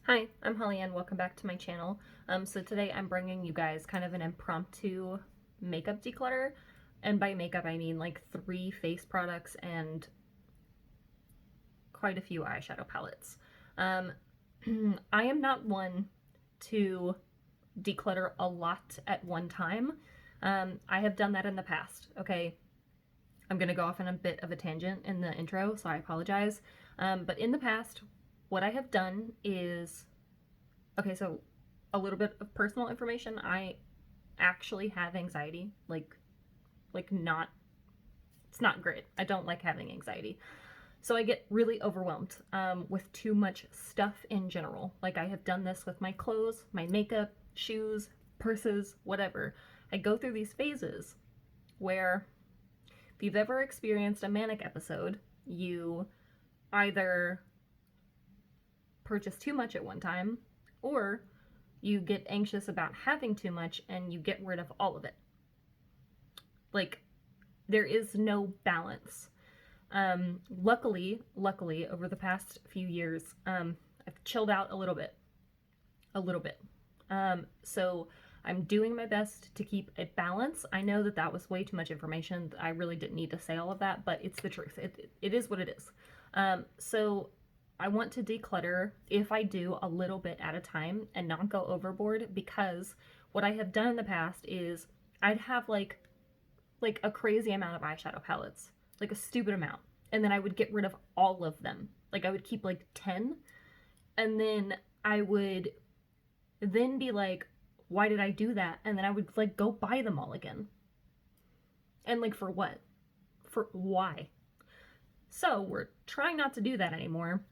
Hi, I'm Holly and welcome back to my channel. So today I'm bringing you guys kind of an impromptu makeup declutter. And by makeup I mean like 3 face products and quite a few eyeshadow palettes. I am not one to declutter a lot at one time. I have done that in the past, okay? I'm gonna go off on a bit of a tangent in the intro, so I apologize. But in the past, what I have done is, okay, so a little bit of personal information. I actually have anxiety, like not, it's not great. I don't like having anxiety. So I get really overwhelmed with too much stuff in general. Like I have done this with my clothes, my makeup, shoes, purses, whatever. I go through these phases where if you've ever experienced a manic episode, you either purchase too much at one time, or you get anxious about having too much and you get rid of all of it. Like, there is no balance. Luckily, over the past few years, I've chilled out a little bit. So I'm doing my best to keep a balance. I know that that was way too much information. I really didn't need to say all of that, but it's the truth. It is what it is. So I want to declutter, if I do, a little bit at a time and not go overboard, because what I have done in the past is I'd have like a crazy amount of eyeshadow palettes, like a stupid amount, and then I would get rid of all of them. Like I would keep like 10, and then I would then be like, why did I do that? And then I would like go buy them all again. And like, for what? For why? So we're trying not to do that anymore.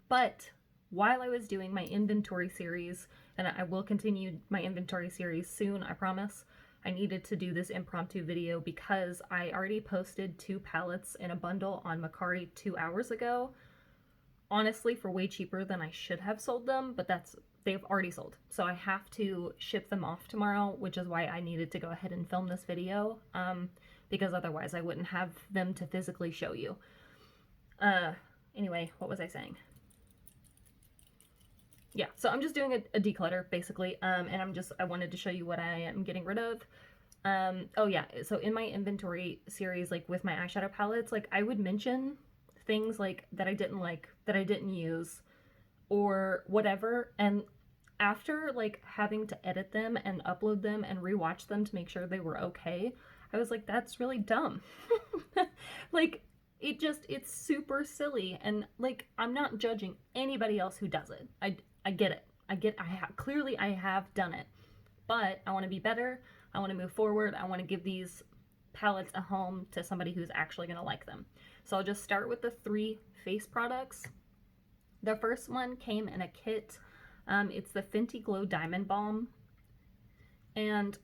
But while I was doing my inventory series, and I will continue my inventory series soon, I promise, I needed to do this impromptu video because I already posted 2 palettes in a bundle on Mercari 2 hours ago. Honestly, for way cheaper than I should have sold them, but they've already sold. So I have to ship them off tomorrow, which is why I needed to go ahead and film this video, because otherwise I wouldn't have them to physically show you. Anyway, what was I saying? Yeah, so I'm just doing a declutter, basically, and I wanted to show you what I am getting rid of. Oh yeah, so in my inventory series, like with my eyeshadow palettes, like I would mention things like that I didn't like, that I didn't use, or whatever, and after like having to edit them and upload them and rewatch them to make sure they were okay, I was like, that's really dumb. Like, it's super silly, and like, I'm not judging anybody else who does it. I get it. Clearly I have done it, but I want to be better. I want to move forward. I want to give these palettes a home to somebody who's actually going to like them. So I'll just start with the 3 face products. The first one came in a kit. It's the Fenty Glow Diamond Balm. And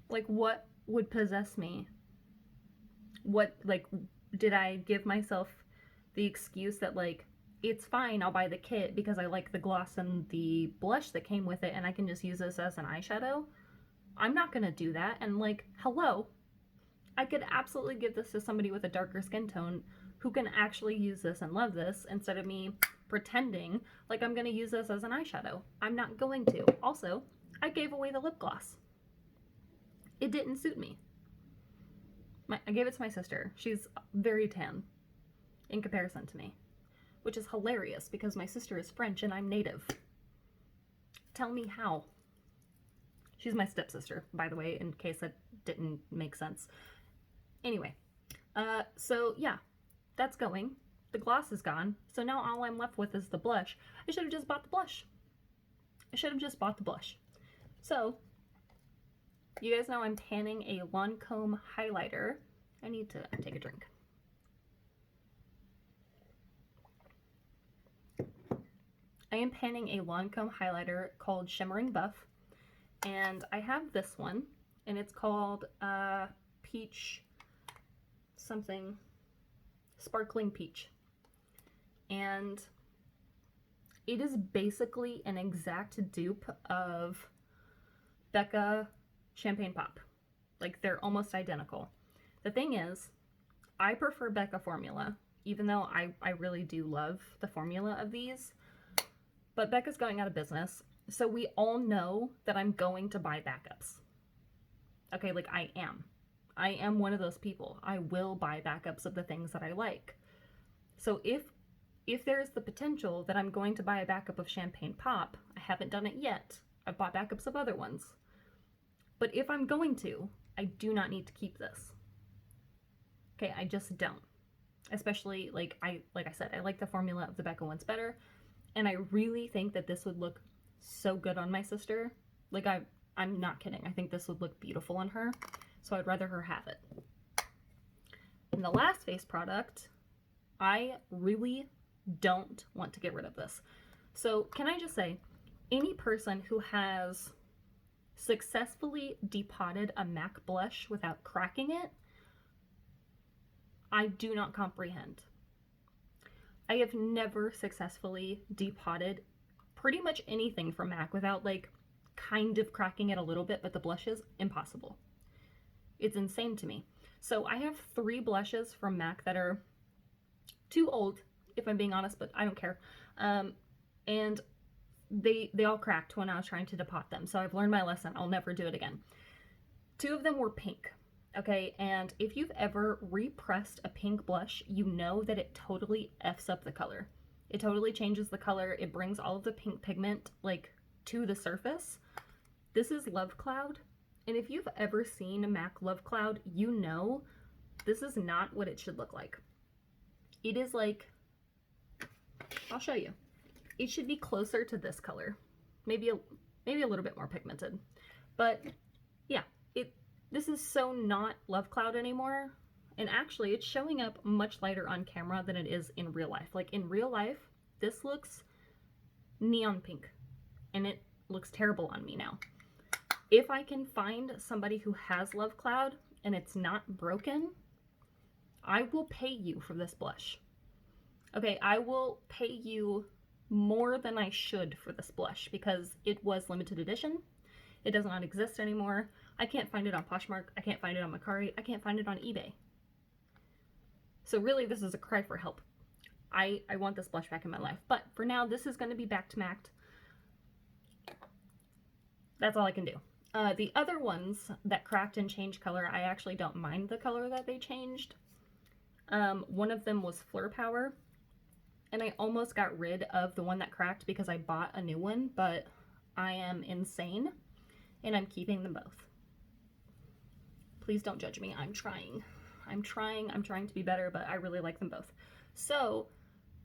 like, what would possess me? What, like, did I give myself the excuse that like, it's fine, I'll buy the kit because I like the gloss and the blush that came with it and I can just use this as an eyeshadow? I'm not gonna do that. And like, hello, I could absolutely give this to somebody with a darker skin tone who can actually use this and love this, instead of me pretending like I'm gonna use this as an eyeshadow. I'm not going to. Also, I gave away the lip gloss. It didn't suit me. I gave it to my sister. She's very tan in comparison to me, which is hilarious because my sister is French and I'm native. Tell me how. She's my stepsister, by the way, in case that didn't make sense. Anyway, so yeah, that's going. The gloss is gone, so now all I'm left with is the blush. I should have just bought the blush. So, you guys know I'm panning a Lancome highlighter. I need to take a drink. I am panning a Lancome highlighter called Shimmering Buff, and I have this one, and it's called Peach something, Sparkling Peach, and it is basically an exact dupe of Becca Champagne Pop. Like, they're almost identical. The thing is, I prefer Becca formula, even though I really do love the formula of these. But Becca's going out of business, so we all know that I'm going to buy backups. Okay, like I am. I am one of those people. I will buy backups of the things that I like. So if there's the potential that I'm going to buy a backup of Champagne Pop, I haven't done it yet. I've bought backups of other ones. But if I'm going to, I do not need to keep this. Okay, I just don't. Especially, like I said, I like the formula of the Becca ones better. And I really think that this would look so good on my sister. Like, I'm not kidding. I think this would look beautiful on her. So I'd rather her have it. And the last face product, I really don't want to get rid of this. So can I just say, any person who has successfully depotted a MAC blush without cracking it, I do not comprehend. I have never successfully depotted pretty much anything from MAC without like kind of cracking it a little bit, but the blush is impossible. It's insane to me. So I have 3 blushes from MAC that are too old, if I'm being honest, but I don't care. And they all cracked when I was trying to depot them. So I've learned my lesson. I'll never do it again. 2 of them were pink. Okay, and if you've ever repressed a pink blush, you know that it totally F's up the color. It totally changes the color. It brings all of the pink pigment like to the surface. This is Love Cloud, and if you've ever seen a MAC Love Cloud, you know this is not what it should look like. It is like, I'll show you. It should be closer to this color, maybe a little bit more pigmented, but yeah, this is so not Love Cloud anymore. And actually, it's showing up much lighter on camera than it is in real life. Like in real life, this looks neon pink, and it looks terrible on me now. If I can find somebody who has Love Cloud and it's not broken, I will pay you for this blush. Okay, I will pay you more than I should for this blush because it was limited edition. It does not exist anymore. I can't find it on Poshmark. I can't find it on Mercari. I can't find it on eBay. So really, this is a cry for help. I want this blush back in my life. But for now, this is going to be back to MAC. That's all I can do. The other ones that cracked and changed color, I actually don't mind the color that they changed. One of them was Fleur Power. And I almost got rid of the one that cracked because I bought a new one. But I am insane. And I'm keeping them both. Please don't judge me. I'm trying to be better, but I really like them both. So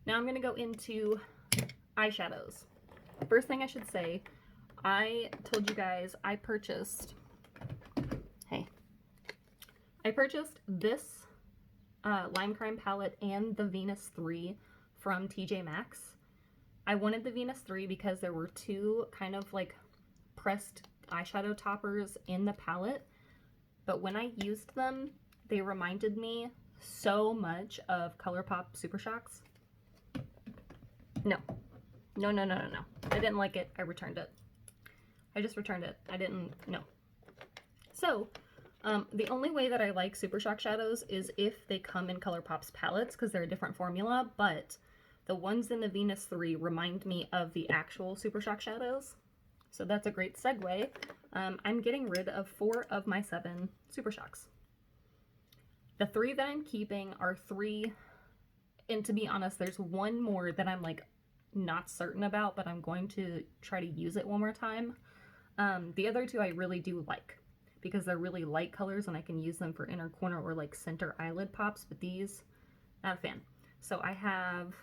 now I'm going to go into eyeshadows. First thing I should say, I told you guys I purchased this Lime Crime palette and the Venus 3 from TJ Maxx. I wanted the Venus 3 because there were 2 kind of like pressed eyeshadow toppers in the palette, but when I used them, they reminded me so much of ColourPop Super Shocks. No. I didn't like it. I returned it. I just returned it. No. So, the only way that I like Super Shock shadows is if they come in ColourPop's palettes because they're a different formula, but the ones in the Venus 3 remind me of the actual Super Shock shadows. So that's a great segue. I'm getting rid of 4 of my 7 Super Shocks. The 3 that I'm keeping are 3, and to be honest, there's one more that I'm like not certain about, but I'm going to try to use it one more time. The other 2 I really do like because they're really light colors and I can use them for inner corner or like center eyelid pops, but these, not a fan. So I have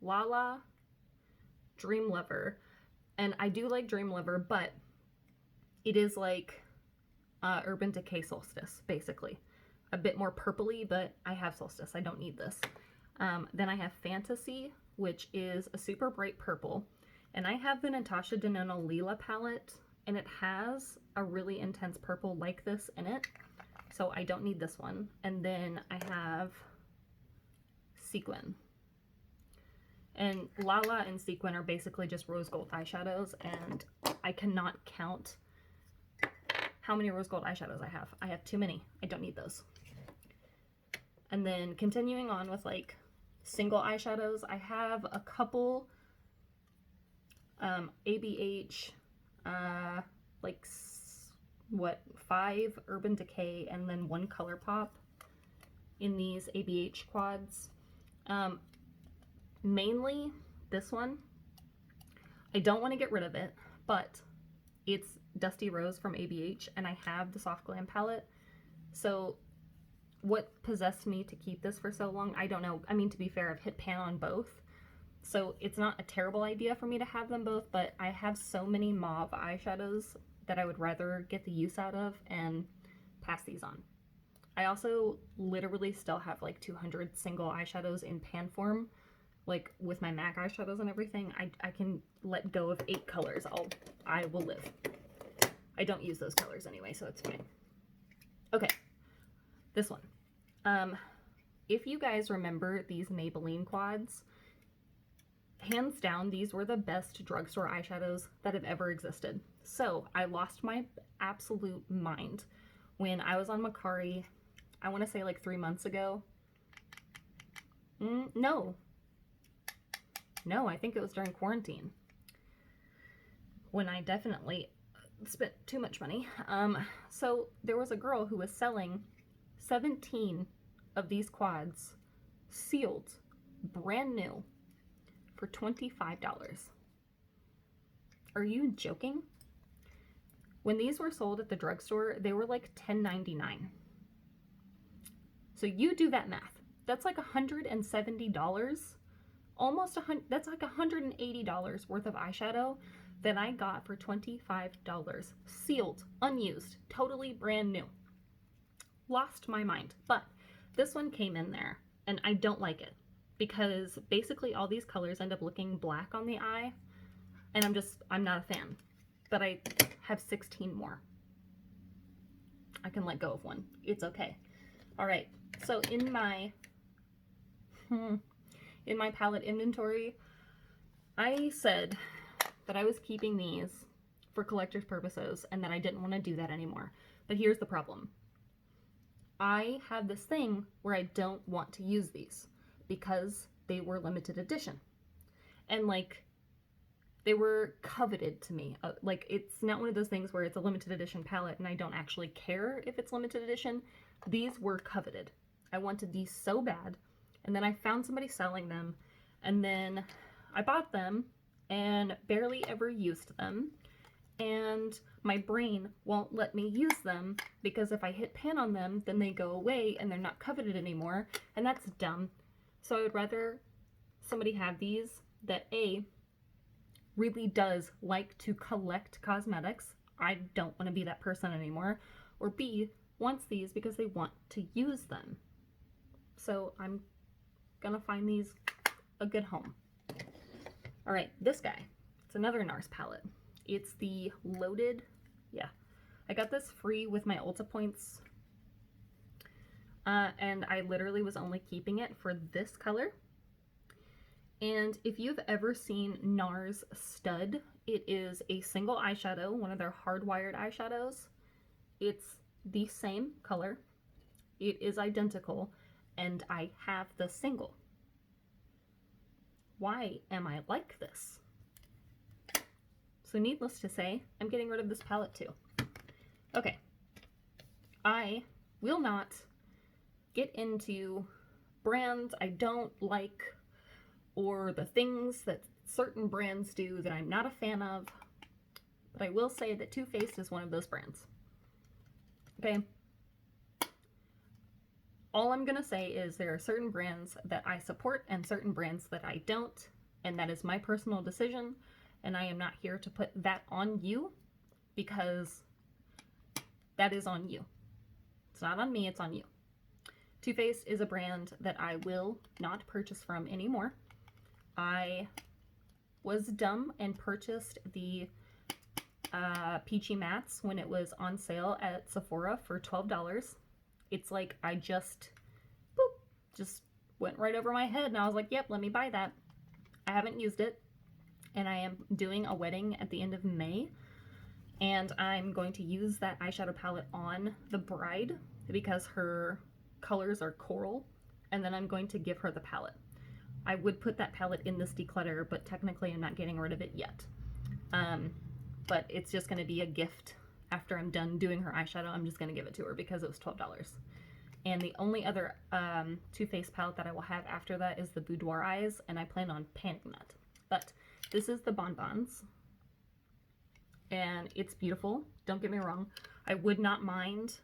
Lala, Dream Lover, and I do like Dream Lover, but it is like Urban Decay Solstice, basically. A bit more purpley, but I have Solstice. I don't need this. Then I have Fantasy, which is a super bright purple. And I have the Natasha Denona Lila palette, and it has a really intense purple like this in it. So I don't need this one. And then I have Sequin. And Lala and Sequin are basically just rose gold eyeshadows, and I cannot count how many rose gold eyeshadows I have. I have too many. I don't need those. And then continuing on with like single eyeshadows. I have a couple ABH, like what, 5 Urban Decay, and then 1 ColourPop in these ABH quads. Mainly this one. I don't want to get rid of it, but it's Dusty Rose from ABH, and I have the Soft Glam palette. So what possessed me to keep this for so long, I don't know. I mean, to be fair, I've hit pan on both, so it's not a terrible idea for me to have them both, but I have so many mauve eyeshadows that I would rather get the use out of and pass these on. I also literally still have like 200 single eyeshadows in pan form. Like with my MAC eyeshadows and everything, I can let go of 8 colors. I will live. I don't use those colors anyway, so it's fine. Okay, this one. If you guys remember these Maybelline Quads, hands down, these were the best drugstore eyeshadows that have ever existed. So I lost my absolute mind when I was on Macari, I want to say like 3 months ago. No, I think it was during quarantine, when I definitely spent too much money. So there was a girl who was selling 17 of these quads, sealed, brand new, for $25. Are you joking? When these were sold at the drugstore, they were like $10.99. So you do that math. That's like $170, almost that's like $180 worth of eyeshadow that I got for $25, sealed, unused, totally brand new. Lost my mind. But this one came in there, and I don't like it because basically all these colors end up looking black on the eye, and I'm not a fan. But I have 16 more. I can let go of one. It's okay. All right. So in my palette inventory, I said that I was keeping these for collector's purposes and that I didn't want to do that anymore. But here's the problem. I have this thing where I don't want to use these because they were limited edition. And like, they were coveted to me. Like, it's not one of those things where it's a limited edition palette and I don't actually care if it's limited edition. These were coveted. I wanted these so bad. And then I found somebody selling them. And then I bought them and barely ever used them. And my brain won't let me use them because if I hit pan on them, then they go away and they're not coveted anymore. And that's dumb. So I would rather somebody have these that A, really does like to collect cosmetics. I don't want to be that person anymore. Or B, wants these because they want to use them. So I'm gonna find these a good home. All right, this guy. It's another NARS palette. It's the Loaded. Yeah, I got this free with my Ulta points. And I literally was only keeping it for this color. And if you've ever seen NARS Stud, it is a single eyeshadow, one of their hardwired eyeshadows. It's the same color. It is identical, and I have the single. Why am I like this? So needless to say, I'm getting rid of this palette too. Okay. I will not get into brands I don't like or the things that certain brands do that I'm not a fan of, but I will say that Too Faced is one of those brands. Okay? All I'm gonna say is there are certain brands that I support and certain brands that I don't, and that is my personal decision, and I am not here to put that on you because that is on you. It's not on me, it's on you. Too Faced is a brand that I will not purchase from anymore. I was dumb and purchased the Peachy Mattes when it was on sale at Sephora for $12. It's like I just went right over my head and I was like, yep, let me buy that. I haven't used it, and I am doing a wedding at the end of May, and I'm going to use that eyeshadow palette on the bride because her colors are coral, and then I'm going to give her the palette. I would put that palette in this declutter, but technically I'm not getting rid of it yet. But it's just going to be a gift. After I'm done doing her eyeshadow, I'm just going to give it to her because it was $12. And the only other Too Faced palette that I will have after that is the Boudoir Eyes, and I plan on panning that. But this is the Bonbons, and it's beautiful. Don't get me wrong. I would not mind,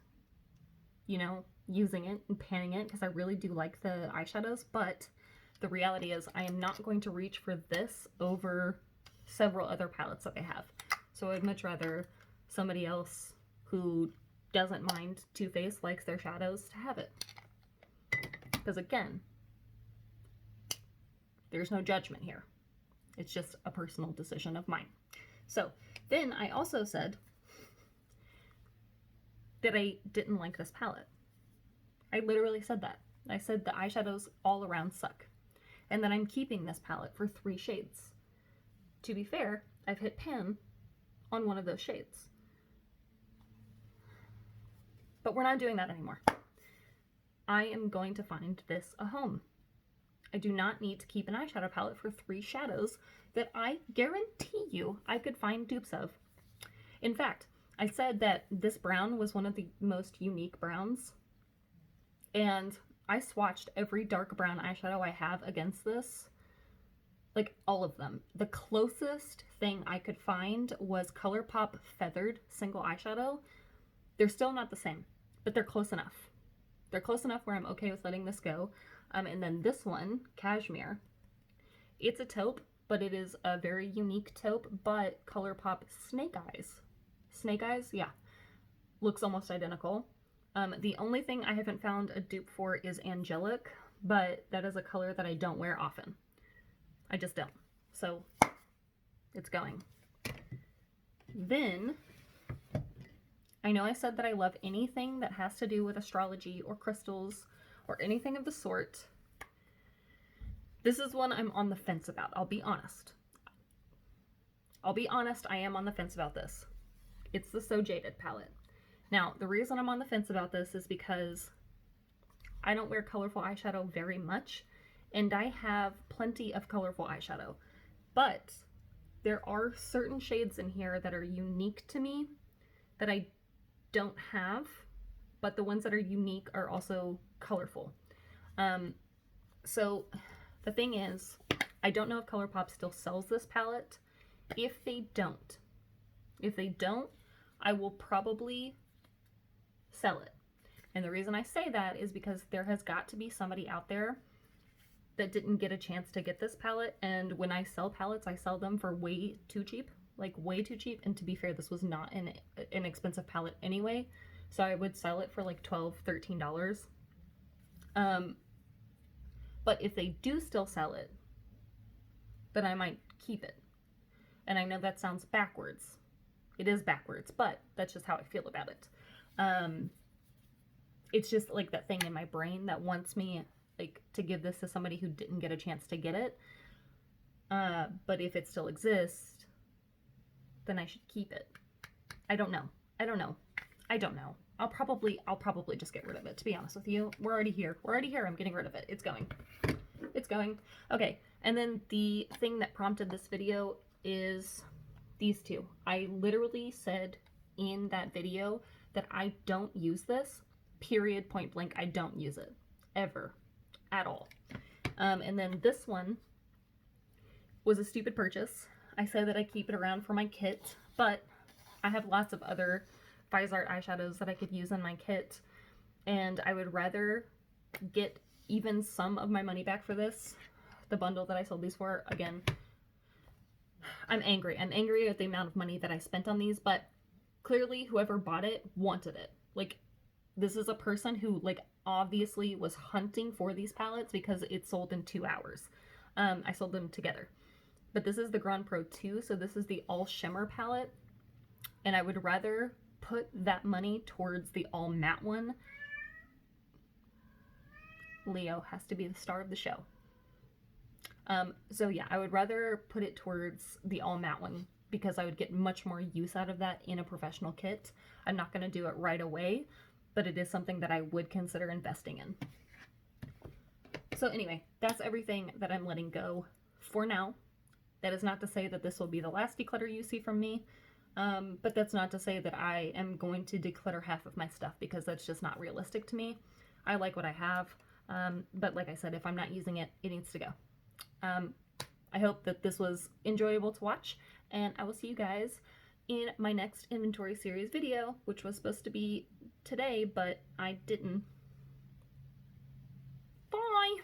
you know, using it and panning it because I really do like the eyeshadows, but the reality is I am not going to reach for this over several other palettes that I have. So I'd much rather somebody else who doesn't mind Too Faced, likes their shadows, to have it. Because again, there's no judgment here. It's just a personal decision of mine. So then I also said that I didn't like this palette. I literally said that. I said the eyeshadows all around suck. And that I'm keeping this palette for 3 shades. To be fair, I've hit pan on one of those shades. But we're not doing that anymore. I am going to find this a home. I do not need to keep an eyeshadow palette for 3 shadows that I guarantee you I could find dupes of. In fact, I said that this brown was one of the most unique browns, and I swatched every dark brown eyeshadow I have against this, like all of them. The closest thing I could find was ColourPop Feathered Single Eyeshadow. They're still not the same, but they're close enough. They're close enough where I'm okay with letting this go. And then this one, Cashmere, it's a taupe, but it is a very unique taupe, but ColourPop Snake Eyes. Snake Eyes, yeah, looks almost identical. The only thing I haven't found a dupe for is Angelic, but that is a color that I don't wear often. I just don't. So it's going. Then I know I said that I love anything that has to do with astrology or crystals or anything of the sort. This is one I'm on the fence about. I'll be honest. I am on the fence about this. It's the So Jaded palette. Now, the reason I'm on the fence about this is because I don't wear colorful eyeshadow very much, and I have plenty of colorful eyeshadow. But there are certain shades in here that are unique to me that I don't have, but the ones that are unique are also colorful. So the thing is, I don't know if ColourPop still sells this palette. If they don't, I will probably sell it. And the reason I say that is because there has got to be somebody out there that didn't get a chance to get this palette, and when I sell palettes, I sell them for way too cheap, like way too cheap. And to be fair, this was not an expensive palette anyway, so I would sell it for like $12, $13. But if they do still sell it, then I might keep it. And I know that sounds backwards. It is backwards, but that's just how I feel about it. It's just like that thing in my brain that wants me like to give this to somebody who didn't get a chance to get it. But if it still exists, then I should keep it. I don't know. I'll probably just get rid of it, to be honest with you. We're already here. I'm getting rid of it. It's going. Okay. And then the thing that prompted this video is these two. I literally said in that video that I don't use this, period, point blank. I don't use it ever at all. And then this one was a stupid purchase. I said that I keep it around for my kit, but I have lots of other Art eyeshadows that I could use in my kit, and I would rather get even some of my money back for this, the bundle that I sold these for. Again, I'm angry at the amount of money that I spent on these, but clearly whoever bought it wanted it. Like, this is a person who like obviously was hunting for these palettes because it sold in 2 hours. I sold them together, but this is the Grand Pro 2, so this is the all shimmer palette, and I would rather put that money towards the all matte one. Leo has to be the star of the show. So yeah, I would rather put it towards the all matte one because I would get much more use out of that in a professional kit. I'm not going to do it right away, but it is something that I would consider investing in. So anyway, that's everything that I'm letting go for now. That is not to say that this will be the last declutter you see from me, but that's not to say that I am going to declutter half of my stuff, because that's just not realistic to me. I like what I have, but like I said, if I'm not using it, it needs to go. I hope that this was enjoyable to watch, and I will see you guys in my next inventory series video, which was supposed to be today, but I didn't. Bye!